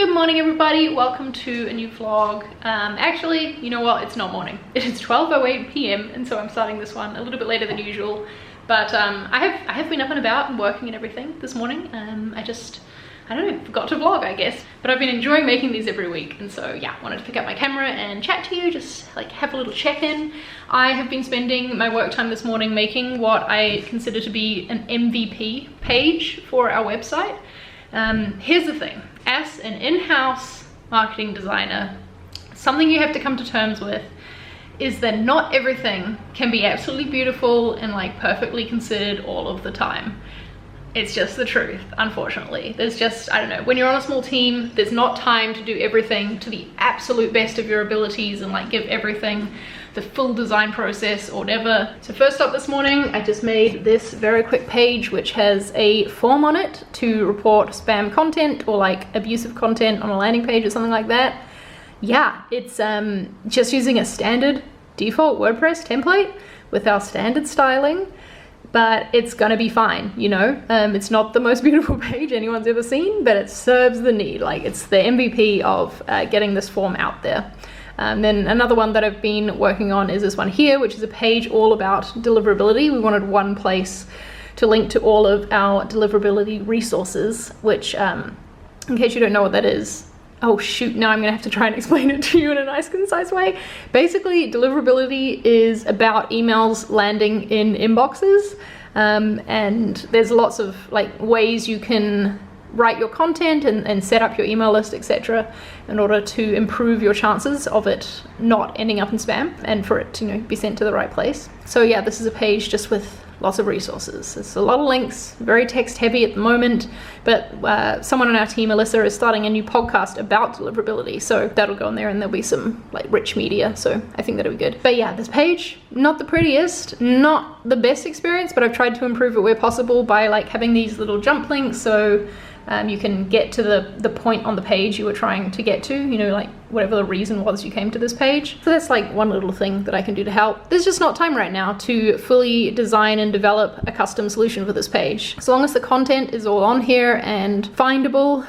Good morning everybody, welcome to a new vlog. Actually, you know what, it's not morning. It is 12:08 p.m. and so I'm starting this one a little bit later than usual. But I have been up and about and working and everything this morning. I don't know, forgot to vlog I guess. But I've been enjoying making these every week, and so yeah, wanted to pick up my camera and chat to you, just like have a little check-in. I have been spending my work time this morning making what I consider to be an MVP page for our website. Here's the thing, as an in-house marketing designer, something you have to come to terms with is that not everything can be absolutely beautiful and like perfectly considered all of the time. It's just the truth, unfortunately. There's just, I don't know, when you're on a small team, there's not time to do everything to the absolute best of your abilities and like give everything the full design process or whatever. So first up this morning, I just made this very quick page which has a form on it to report spam content or like abusive content on a landing page or something like that. Yeah, it's just using a standard default WordPress template with our standard styling. But it's gonna be fine, you know? It's not the most beautiful page anyone's ever seen, but it serves the need. Like, it's the MVP of getting this form out there. Then another one that I've been working on is this one here, which is a page all about deliverability. We wanted one place to link to all of our deliverability resources, which, in case you don't know what that is, oh shoot, now I'm gonna have to try and explain it to you in a nice, concise way. Basically, deliverability is about emails landing in inboxes, and there's lots of like ways you can write your content and set up your email list, etc., in order to improve your chances of it not ending up in spam and for it to, you know, be sent to the right place. So yeah, this is a page just with lots of resources. It's a lot of links, very text heavy at the moment, but someone on our team, Alyssa, is starting a new podcast about deliverability, so that'll go in there and there'll be some like rich media, so I think that'll be good. But yeah, this page, not the prettiest, not the best experience, but I've tried to improve it where possible by like having these little jump links, so you can get to the point on the page you were trying to get to, you know, like whatever the reason was you came to this page. So that's like one little thing that I can do to help. There's just not time right now to fully design and develop a custom solution for this page. As long as the content is all on here and findable,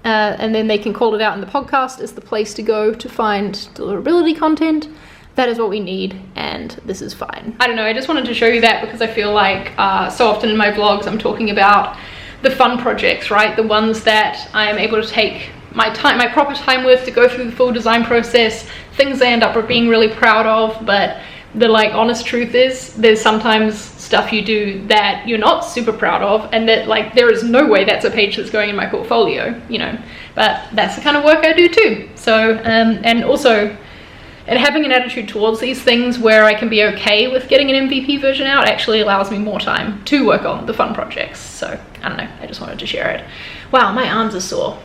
and then they can call it out in the podcast as the place to go to find deliverability content, that is what we need, and this is fine. I don't know, I just wanted to show you that because I feel like so often in my vlogs I'm talking about the fun projects, right? The ones that I am able to take my proper time with to go through the full design process, things I end up being really proud of. But the like honest truth is there's sometimes stuff you do that you're not super proud of, and that like there is no way that's a page that's going in my portfolio, you know, but that's the kind of work I do too. So and also, and having an attitude towards these things where I can be okay with getting an MVP version out actually allows me more time to work on the fun projects. So I don't know, I just wanted to share it. Wow, my arms are sore.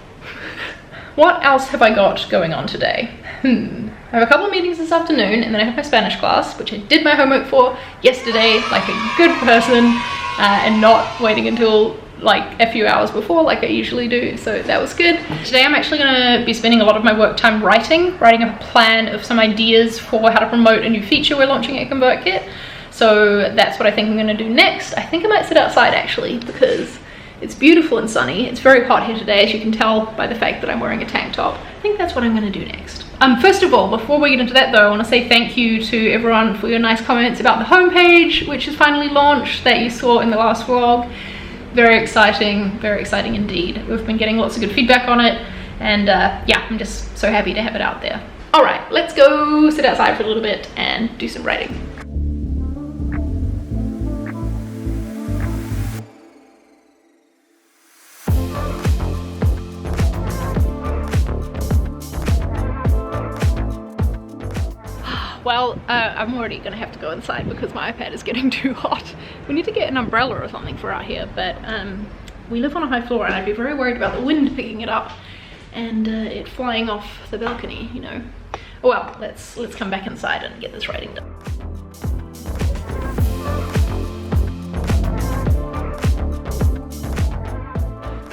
What else have I got going on today? I have a couple of meetings this afternoon, and then I have my Spanish class, which I did my homework for yesterday like a good person, and not waiting until like a few hours before like I usually do, so that was good. Today I'm actually going to be spending a lot of my work time writing a plan of some ideas for how to promote a new feature we're launching at ConvertKit. So that's what I think I'm going to do next. I think I might sit outside actually, because it's beautiful and sunny. It's very hot here today, as you can tell by the fact that I'm wearing a tank top. I think that's what I'm going to do next. First of all, before we get into that though, I want to say thank you to everyone for your nice comments about the homepage, which is finally launched, that you saw in the last vlog. Very exciting indeed. We've been getting lots of good feedback on it, and yeah, I'm just so happy to have it out there. All right, let's go sit outside for a little bit and do some writing. Well, I'm already gonna have to go inside because my iPad is getting too hot. We need to get an umbrella or something for out here, but we live on a high floor and I'd be very worried about the wind picking it up and it flying off the balcony, you know. Oh well, let's come back inside and get this writing done.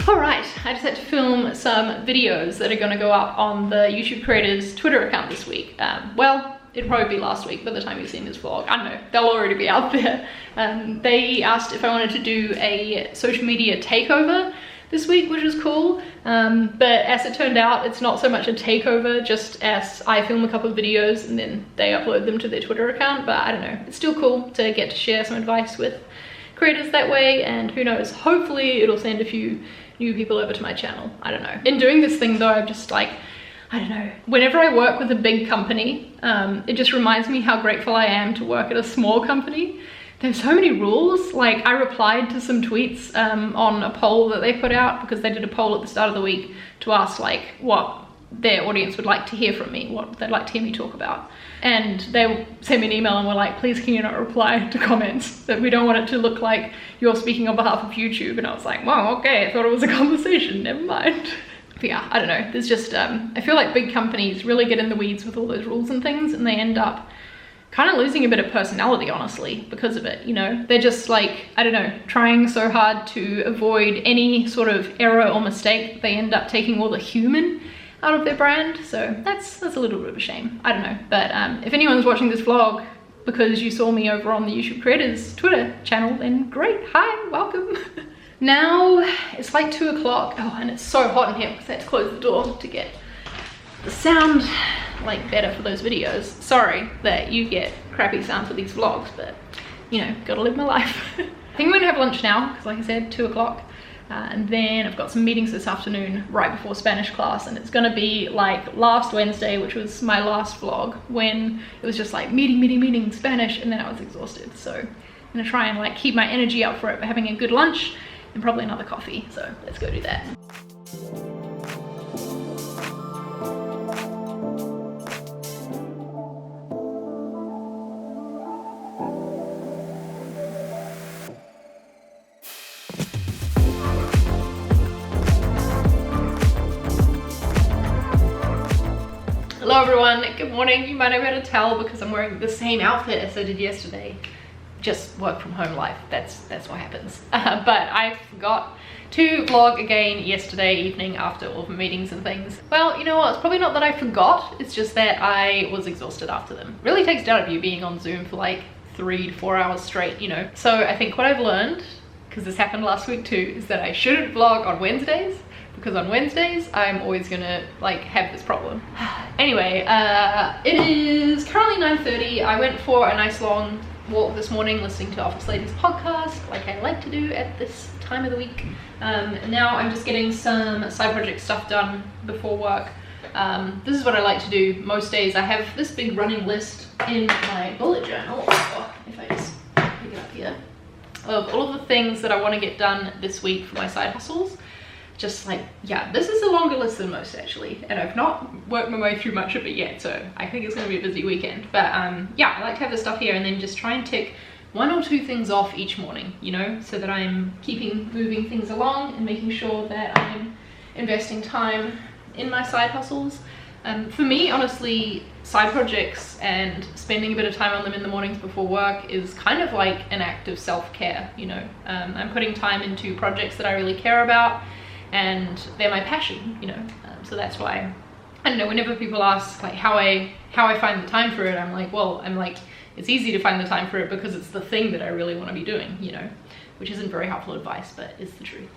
Alright, I just had to film some videos that are gonna go up on the YouTube Creators Twitter account this week. Well, it'd probably be last week by the time you've seen this vlog. I don't know, they'll already be out there. They asked if I wanted to do a social media takeover this week, which was cool. But as it turned out, it's not so much a takeover, just as I film a couple of videos and then they upload them to their Twitter account. But I don't know, it's still cool to get to share some advice with creators that way, and who knows, hopefully it'll send a few new people over to my channel. I don't know. In doing this thing though, I'm just like, I don't know, whenever I work with a big company, it just reminds me how grateful I am to work at a small company. There's so many rules. Like, I replied to some tweets on a poll that they put out, because they did a poll at the start of the week to ask like what their audience would like to hear from me, what they'd like to hear me talk about. And they sent me an email and were like, please can you not reply to comments, that we don't want it to look like you're speaking on behalf of YouTube. And I was like, wow, okay, I thought it was a conversation, never mind. But yeah, I don't know, there's just, I feel like big companies really get in the weeds with all those rules and things, and they end up kind of losing a bit of personality, honestly, because of it, you know? They're just like, I don't know, trying so hard to avoid any sort of error or mistake, they end up taking all the human out of their brand. So that's a little bit of a shame, I don't know. But if anyone's watching this vlog because you saw me over on the YouTube Creators Twitter channel, then great, hi, welcome. Now it's like 2 o'clock. Oh, and it's so hot in here because I had to close the door to get the sound like better for those videos. Sorry that you get crappy sound for these vlogs, but you know, gotta live my life. I think I'm gonna have lunch now because, like I said, 2 o'clock. And then I've got some meetings this afternoon right before Spanish class, and it's gonna be like last Wednesday, which was my last vlog, when it was just like meeting, Spanish, and then I was exhausted. So I'm gonna try and like keep my energy up for it by having a good lunch and probably another coffee. So let's go do that. Hello everyone, good morning. You might not be able to tell because I'm wearing the same outfit as I did yesterday. Just work from home life, that's what happens. But I forgot to vlog again yesterday evening after all the meetings and things. Well, you know what, it's probably not that I forgot, it's just that I was exhausted after them. It really takes it out of you being on Zoom for like 3 to 4 hours straight, you know. So I think what I've learned, because this happened last week too, is that I shouldn't vlog on Wednesdays, because on Wednesdays I'm always gonna like have this problem. Anyway, it is currently 9:30. I went for a nice long walk this morning listening to Office Ladies podcast, like I like to do at this time of the week. Now I'm just getting some side project stuff done before work. This is what I like to do most days. I have this big running list in my bullet journal, if I just pick it up here, of all of the things that I want to get done this week for my side hustles. Just like, yeah, this is a longer list than most actually, and I've not worked my way through much of it yet, so I think it's gonna be a busy weekend. But yeah, I like to have this stuff here and then just try and tick 1 or 2 things off each morning, you know, so that I'm moving things along and making sure that I'm investing time in my side hustles. For me, honestly, side projects and spending a bit of time on them in the mornings before work is kind of like an act of self-care, you know. I'm putting time into projects that I really care about, and they're my passion, you know. So that's why, I don't know, whenever people ask like how I find the time for it, I'm like, it's easy to find the time for it because it's the thing that I really want to be doing, you know, which isn't very helpful advice, but it's the truth.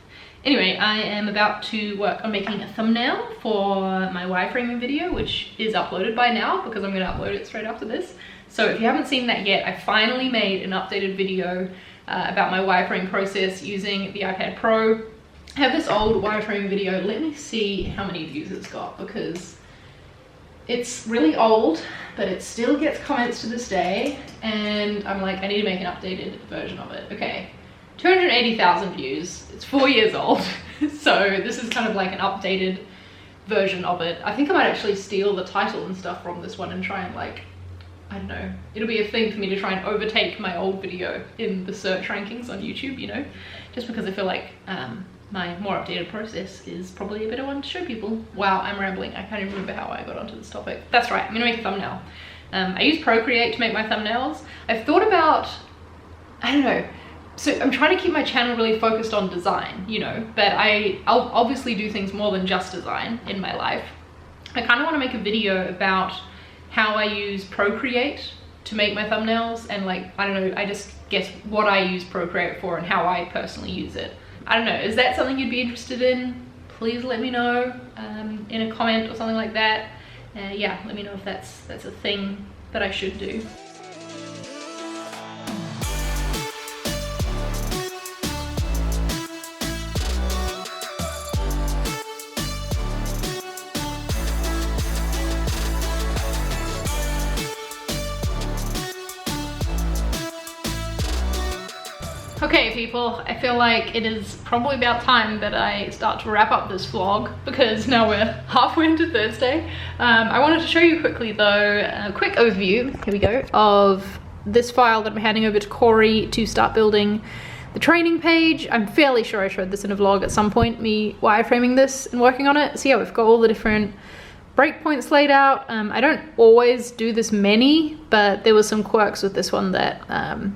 Anyway, I am about to work on making a thumbnail for my wireframing video, which is uploaded by now because I'm going to upload it straight after this. So if you haven't seen that yet, I finally made an updated video about my wireframe process using the iPad Pro. I have this old wireframe video. Let me see how many views it's got, because it's really old, but it still gets comments to this day, and I'm like, I need to make an updated version of it. Okay, 280,000 views. It's 4 years old. So this is kind of like an updated version of it. I think I might actually steal the title and stuff from this one and try and like, I don't know, it'll be a thing for me to try and overtake my old video in the search rankings on YouTube, you know, just because I feel like my more updated process is probably a better one to show people. Wow, I'm rambling. I can't even remember how I got onto this topic. That's right, I'm gonna make a thumbnail. I use Procreate to make my thumbnails. I've thought about, I don't know, so I'm trying to keep my channel really focused on design, you know, but I'll obviously do things more than just design in my life. I kind of want to make a video about how I use Procreate to make my thumbnails, and like, I don't know, I just guess what I use Procreate for and how I personally use it. I don't know, is that something you'd be interested in? Please let me know in a comment or something like that. Yeah, let me know if that's a thing that I should do. Okay people, I feel like it is probably about time that I start to wrap up this vlog because now we're halfway into Thursday. I wanted to show you quickly though, a quick overview, here we go, of this file that I'm handing over to Corey to start building the training page. I'm fairly sure I showed this in a vlog at some point, me wireframing this and working on it. So yeah, we've got all the different breakpoints laid out. I don't always do this many, but there were some quirks with this one that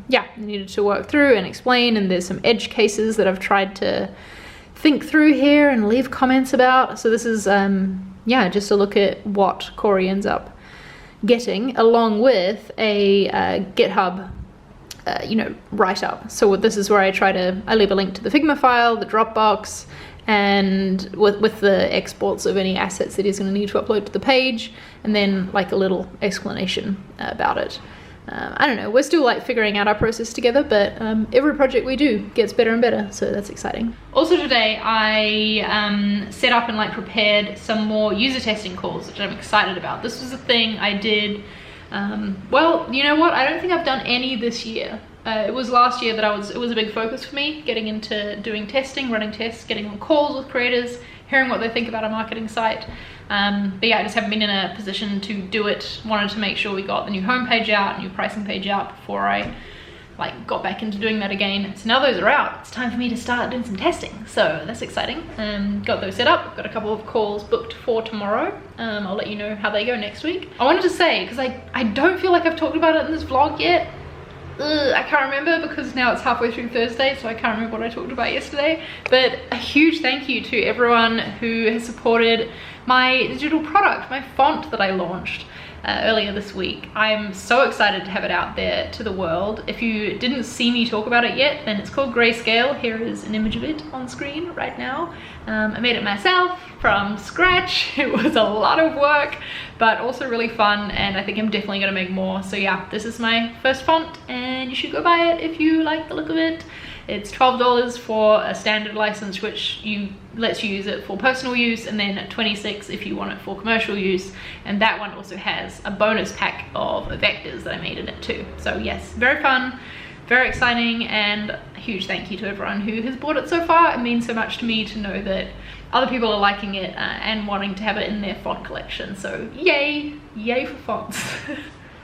yeah, needed to work through and explain, and there's some edge cases that I've tried to think through here and leave comments about. So this is yeah, just a look at what Corey ends up getting, along with a GitHub you know, write-up. So this is where I leave a link to the Figma file, the Dropbox, and with the exports of any assets that he's going to need to upload to the page, and then like a little explanation about it. I don't know, we're still like figuring out our process together, but every project we do gets better and better, so that's exciting. Also today I set up and like prepared some more user testing calls, which I'm excited about. This was a thing I did, well, you know what, I don't think I've done any this year. It was last year that it was a big focus for me, getting into doing testing, running tests, getting on calls with creators, hearing what they think about a marketing site. But yeah, I just haven't been in a position to do it. Wanted to make sure we got the new homepage out, new pricing page out before I like got back into doing that again. So now those are out, it's time for me to start doing some testing. So that's exciting. Got those set up, got a couple of calls booked for tomorrow. I'll let you know how they go next week. I wanted to say, because I don't feel like I've talked about it in this vlog yet. I can't remember because now it's halfway through Thursday, so I can't remember what I talked about yesterday. But a huge thank you to everyone who has supported my digital product, my font that I launched earlier this week. I'm so excited to have it out there to the world. If you didn't see me talk about it yet, then it's called Grayscale. Here is an image of it on screen right now. I made it myself from scratch. It was a lot of work, but also really fun, and I think I'm definitely gonna make more. So yeah, this is my first font, and you should go buy it if you like the look of it. It's $12 for a standard license, which lets you use it for personal use, and then $26 if you want it for commercial use. And that one also has a bonus pack of vectors that I made in it too. So yes, very fun, very exciting, and a huge thank you to everyone who has bought it so far. It means so much to me to know that other people are liking it and wanting to have it in their font collection. So yay, yay for fonts.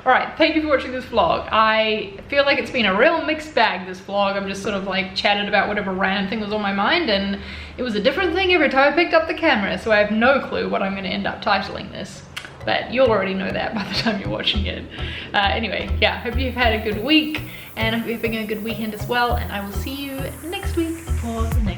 Alright, thank you for watching this vlog. I feel like it's been a real mixed bag, this vlog. I'm just sort of like chatted about whatever random thing was on my mind, and it was a different thing every time I picked up the camera, so I have no clue what I'm going to end up titling this. But you'll already know that by the time you're watching it. Anyway, yeah, hope you've had a good week, and I hope you're having a good weekend as well, and I will see you next week for the next